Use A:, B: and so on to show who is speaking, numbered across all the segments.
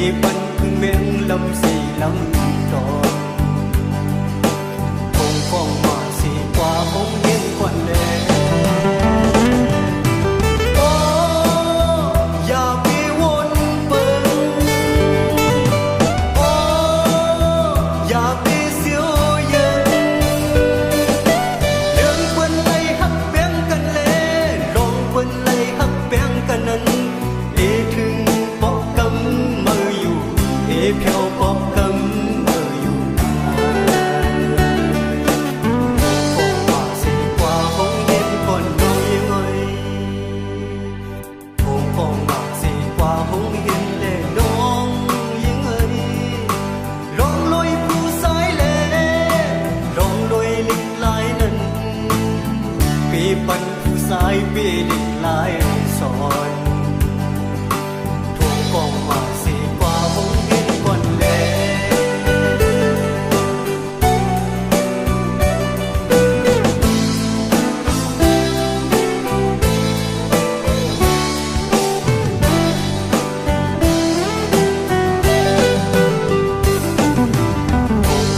A: vì bận thương miệng lâm xì lắm tròn không phong mà xì qua không hiên quan đềอย่าไปวนเปิงอย่าไปเสียวเย็นเรื่องวันไหลหักแป้งกันเล่ลองวันไหลหักแป้งกันนั้นถึงบอกกำมืออยู่เพียวบอกกำมืออยู่คงว่าสิกว่าคงเห็นคนน้อยยังไงคงว่าสิกว่าคงเห็นเล่น้องยังไงลองลอยผู้สายเล่ลองลอยลิกลายนั้นปีปันผู้สายปีลิกลายสอนphong mà xì qua không biết còn lệ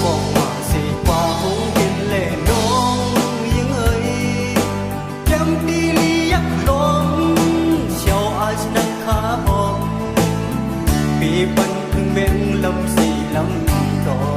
A: phong mà xì qua không biết lệน้องยังเอ่ยจำดีลียักลมเชียวอาจนักขาออกปีบันพึ่งเว้นลำสีลำก่อน